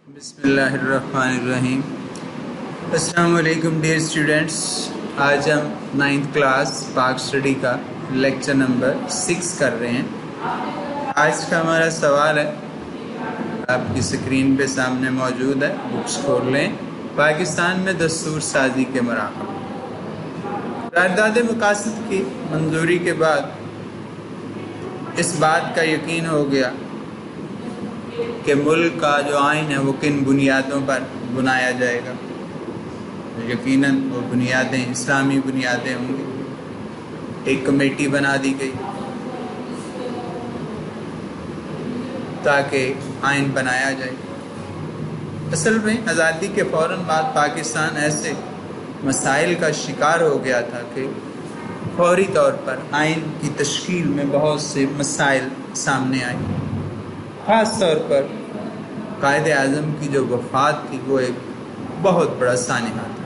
بسم اللہ الرحمن الرحیم۔ السلام علیکم ڈیئر اسٹوڈنٹس، آج ہم 9th کلاس پاک اسٹڈی کا لیکچر نمبر 6 کر رہے ہیں۔ آج کا ہمارا سوال ہے، آپ کی اسکرین پہ سامنے موجود ہے، بکس کھول لیں۔ پاکستان میں دستور سازی کے مراحل۔ قرارداد مقاصد کی منظوری کے بعد اس بات کا یقین ہو گیا کہ ملک کا جو آئین ہے وہ کن بنیادوں پر بنایا جائے گا۔ یقیناً وہ بنیادیں اسلامی بنیادیں ہوں گی۔ ایک کمیٹی بنا دی گئی تاکہ آئین بنایا جائے۔ اصل میں آزادی کے فوراً بعد پاکستان ایسے مسائل کا شکار ہو گیا تھا کہ فوری طور پر آئین کی تشکیل میں بہت سے مسائل سامنے آئے۔ خاص طور پر قائد اعظم کی جو وفات تھی وہ ایک بہت بڑا سانحہ تھا۔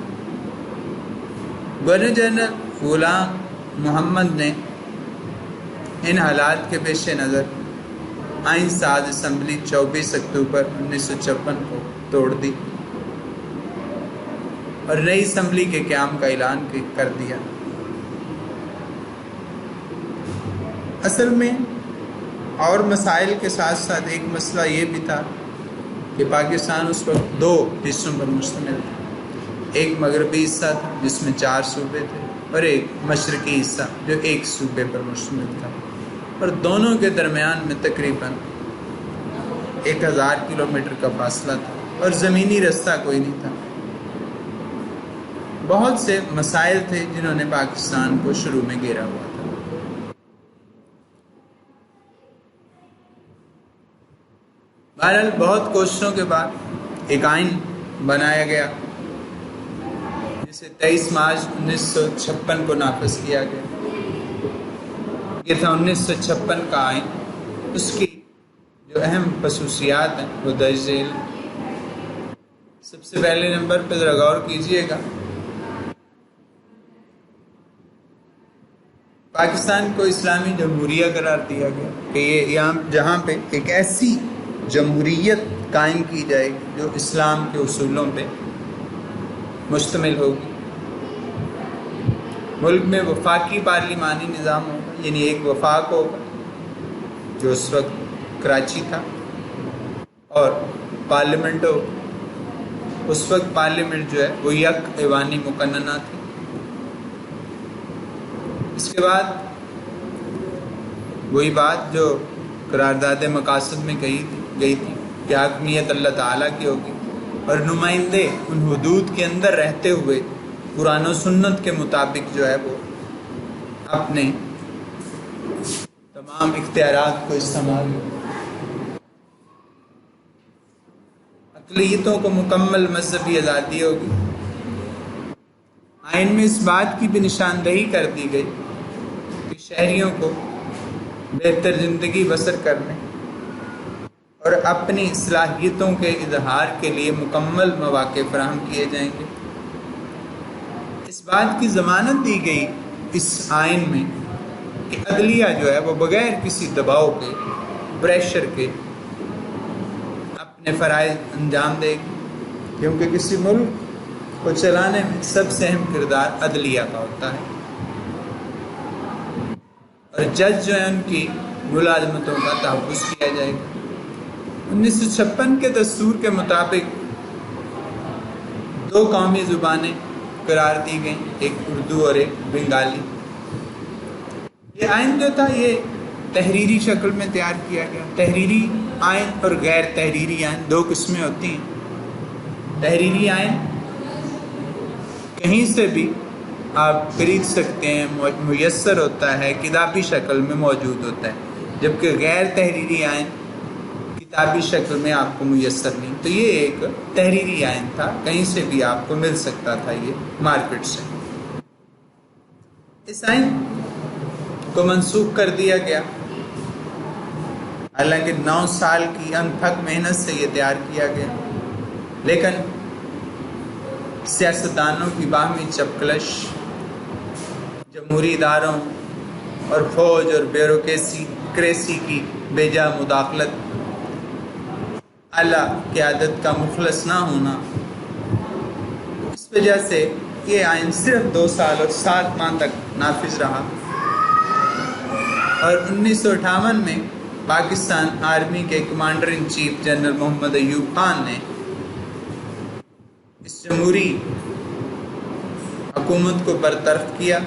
گورنر جنرل غلام محمد نے ان حالات کے پیش نظر آئین ساز اسمبلی 24 اکتوبر 1956 کو توڑ دی اور نئی اسمبلی کے قیام کا اعلان کر دیا۔ اصل میں اور مسائل کے ساتھ ساتھ ایک مسئلہ یہ بھی تھا کہ پاکستان اس وقت 2 حصوں پر مشتمل تھا۔ ایک مغربی حصہ تھا جس میں 4 صوبے تھے، اور ایک مشرقی حصہ جو 1 صوبے پر مشتمل تھا، اور دونوں کے درمیان میں تقریباً 1000 کلومیٹر کا فاصلہ تھا اور زمینی رستہ کوئی نہیں تھا۔ بہت سے مسائل تھے جنہوں نے پاکستان کو شروع میں گھیرا ہوا تھا۔ بہرحال بہت کوششوں کے بعد ایک آئین بنایا گیا جسے 23 مارچ 1956 کو نافذ کیا گیا۔ یہ تھا 1956 کا آئین۔ اس کی جو اہم خصوصیات ہیں وہ درج ذیل۔ سب سے پہلے نمبر پہ ذرا غور کیجئے گا، پاکستان کو اسلامی جمہوریہ قرار دیا گیا کہ یہ جہاں پہ ایک ایسی جمہوریت قائم کی جائے گی جو اسلام کے اصولوں پہ مشتمل ہوگی۔ ملک میں وفاقی پارلیمانی نظام ہوگا، یعنی ایک وفاق ہوگا جو اس وقت کراچی تھا، اور پارلیمنٹ ہوگا۔ اس وقت پارلیمنٹ جو ہے وہ یک ایوانی مقننہ تھی۔ اس کے بعد وہی بات جو قرارداد مقاصد میں کہی گئی تھی کہ حاکمیت اللہ تعالیٰ کی ہوگی، اور نمائندے ان حدود کے اندر رہتے ہوئے قرآن و سنت کے مطابق جو ہے وہ اپنے تمام اختیارات کو استعمال اقلیتوں کو مکمل مذہبی آزادی ہوگی۔ آئین میں اس بات کی بھی نشاندہی کر دی گئی کہ شہریوں کو بہتر زندگی بسر کرنے اور اپنی صلاحیتوں کے اظہار کے لیے مکمل مواقع فراہم کیے جائیں گے۔ اس بات کی ضمانت دی گئی اس آئین میں کہ عدلیہ جو ہے وہ بغیر کسی دباؤ کے، پریشر کے اپنے فرائض انجام دے گی، کیونکہ کسی ملک کو چلانے میں سب سے اہم کردار عدلیہ کا ہوتا ہے، اور جج جو ہیں ان کی ملازمتوں کا تحفظ کیا جائے گا۔ 1956 کے دستور کے مطابق 2 قومی زبانیں قرار دی گئیں، ایک اردو اور ایک بنگالی۔ یہ آئین جو تھا یہ تحریری شکل میں تیار کیا گیا۔ تحریری آئین اور غیر تحریری آئین 2 قسمیں ہوتی ہیں۔ تحریری آئین کہیں سے بھی آپ خرید سکتے ہیں، میسر ہوتا ہے، کتابی شکل میں موجود ہوتا ہے، جبکہ غیر تحریری آئین کتابی شکل میں آپ کو میسر نہیں۔ تو یہ ایک تحریری آئین تھا، کہیں سے بھی آپ کو مل سکتا تھا یہ مارکیٹ سے۔ اس آئین کو منسوخ کر دیا گیا، حالانکہ 9 سال کی انتھک محنت سے یہ تیار کیا گیا، لیکن سیاستدانوں کی باہمی چپکلش، جمہوری اداروں اور فوج اور بیوروکریسی کی بے جا مداخلت، اعلیٰ قیادت کا مخلص نہ ہونا، اس وجہ سے یہ آئین صرف 2 سال اور 7 ماہ تک نافذ رہا، اور 1958 میں پاکستان آرمی کے کمانڈر ان چیف جنرل محمد ایوب خان نے اس جمہوری حکومت کو برطرف کیا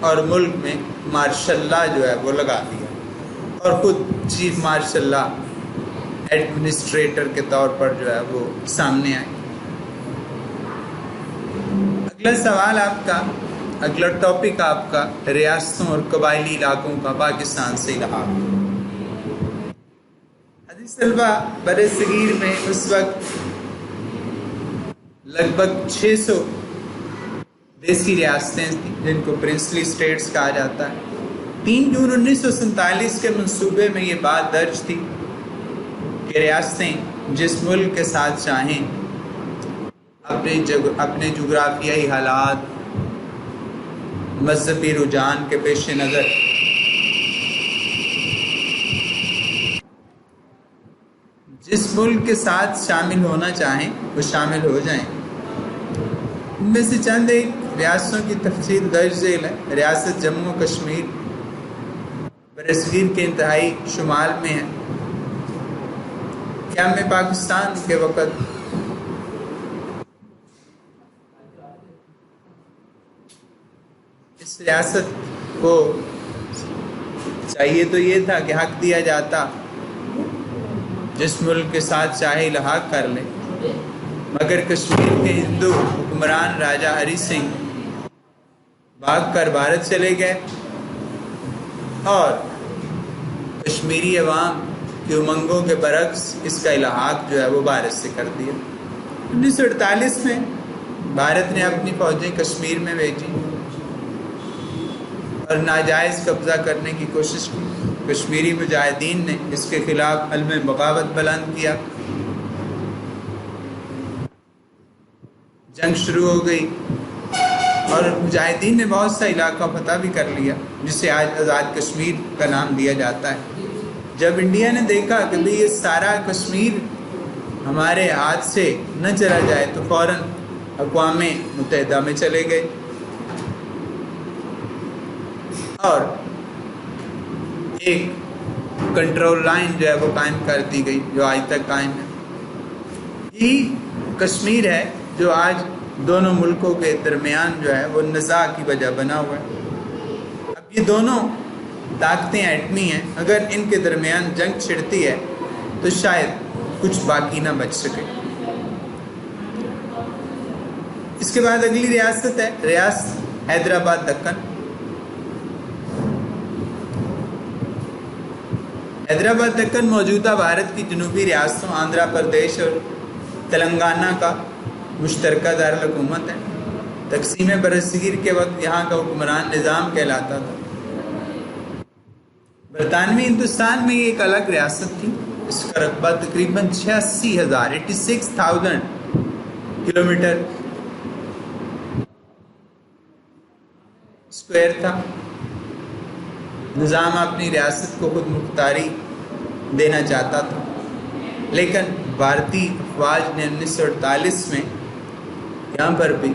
اور ملک میں مارشل لا جو ہے وہ لگا دیا، اور خود چیف مارشل لا ایڈمنسٹریٹر کے طور پر جو ہے وہ سامنے آئے۔ اگلا سوال آپ کا، اگلا ٹاپک آپ کا ریاستوں اور قبائلی علاقوں کا پاکستان سے الحاق۔ حدیث طلبہ بر صغیر میں اس وقت لگ بھگ 600 دیسی ریاستیں تھیں جن کو پرنسلی اسٹیٹس کہا جاتا ہے۔ 3 جون 1947 کے منصوبے میں یہ بات درج تھی کہ ریاستیں جس ملک کے ساتھ چاہیں اپنے جغرافیائی حالات، مذہبی رجحان کے پیش نظر جس ملک کے ساتھ شامل ہونا چاہیں وہ شامل ہو جائیں۔ ان میں سے چند ایک ریاستوں کی تفصیل درج ذیل ہے۔ ریاست جموں و کشمیر برصغیر کے انتہائی شمال میں ہے۔ قیام پاکستان کے وقت اس ریاست کو چاہیے تو یہ تھا کہ حق دیا جاتا، جس ملک کے ساتھ چاہے لحاق کر لے، مگر کشمیر کے ہندو حکمران راجہ ہری سنگھ بھاگ کر بھارت چلے گئے اور کشمیری عوام کی امنگوں کے برعکس اس کا الحاق جو ہے وہ بھارت سے کر دیا۔ 1948 میں بھارت نے اپنی فوجیں کشمیر میں بھیجی اور ناجائز قبضہ کرنے کی کوشش کی۔ کشمیری مجاہدین نے اس کے خلاف علم بغاوت بلند کیا، جنگ شروع ہو گئی اور مجاہدین نے بہت سا علاقہ فتح بھی کر لیا، جسے آج آزاد کشمیر کا نام دیا جاتا ہے۔ جب انڈیا نے دیکھا کہ یہ سارا کشمیر ہمارے ہاتھ سے نہ چلا جائے تو فوراً اقوام متحدہ میں چلے گئے اور ایک کنٹرول لائن جو ہے وہ قائم کر دی گئی، جو آج تک قائم ہے۔ یہی کشمیر ہے جو آج دونوں ملکوں کے درمیان جو ہے وہ نزاع کی وجہ بنا ہوا ہے۔ اب یہ دونوں طاقتیں ایٹمی ہیں، اگر ان کے درمیان جنگ چھڑتی ہے تو شاید کچھ باقی نہ بچ سکے۔ اس کے بعد اگلی ریاست ہے ریاست حیدرآباد دکن۔ حیدرآباد دکن موجودہ بھارت کی جنوبی ریاستوں آندھرا پردیش اور تلنگانہ کا مشترکہ دارالحکومت ہے۔ تقسیم برصغیر کے وقت یہاں کا حکمران نظام کہلاتا تھا۔ برطانوی ہندوستان میں یہ ایک الگ ریاست تھی۔ اس کا رقبہ تقریباً 86,000 کلومیٹر اسکوائر تھا۔ نظام اپنی ریاست کو خود مختاری دینا چاہتا تھا، لیکن بھارتی افواج نے 1948 میں یہاں پر بھی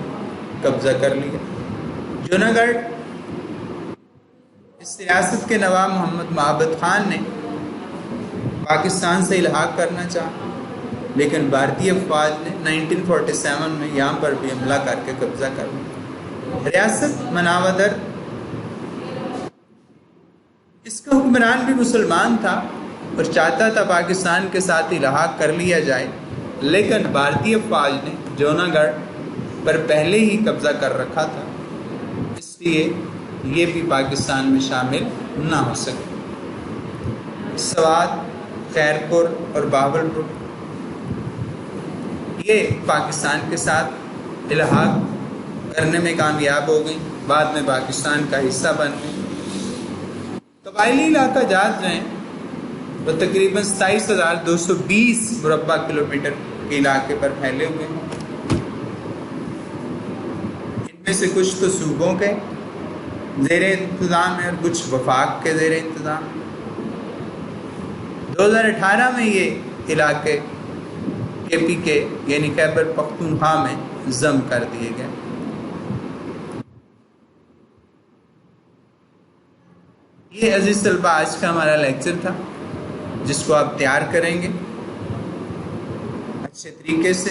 قبضہ کر لیا۔ جوناگڑھ اس ریاست کے نواب محمد محبت خان نے پاکستان سے الحاق کرنا چاہا، لیکن بھارتی افواج نے 1947 میں یہاں پر بھی حملہ کر کے قبضہ کر لیا۔ ریاست مناودر، اس کا حکمران بھی مسلمان تھا اور چاہتا تھا پاکستان کے ساتھ الحاق کر لیا جائے، لیکن بھارتی افواج نے جوناگڑھ پر پہلے ہی قبضہ کر رکھا تھا، اس لیے یہ بھی پاکستان میں شامل نہ ہو سکے۔ سوات، خیرپور اور بہاولپور یہ پاکستان کے ساتھ الحاق کرنے میں کامیاب ہو گئی، بعد میں پاکستان کا حصہ بن گئی۔ قبائلی علاقہ جات جو ہیں وہ تقریباً 27,220 مربع کلومیٹر کے علاقے پر پھیلے ہوئے ہیں۔ ان میں سے کچھ تو صوبوں کے زیر انتظام ہے اور کچھ وفاق کے زیر انتظام۔ 2018 میں یہ علاقے KPK یعنی خیبر پختونخوا میں ضم کر دیے گئے۔ یہ عزیز طلبہ آج کا ہمارا لیکچر تھا، جس کو آپ تیار کریں گے اچھے طریقے سے۔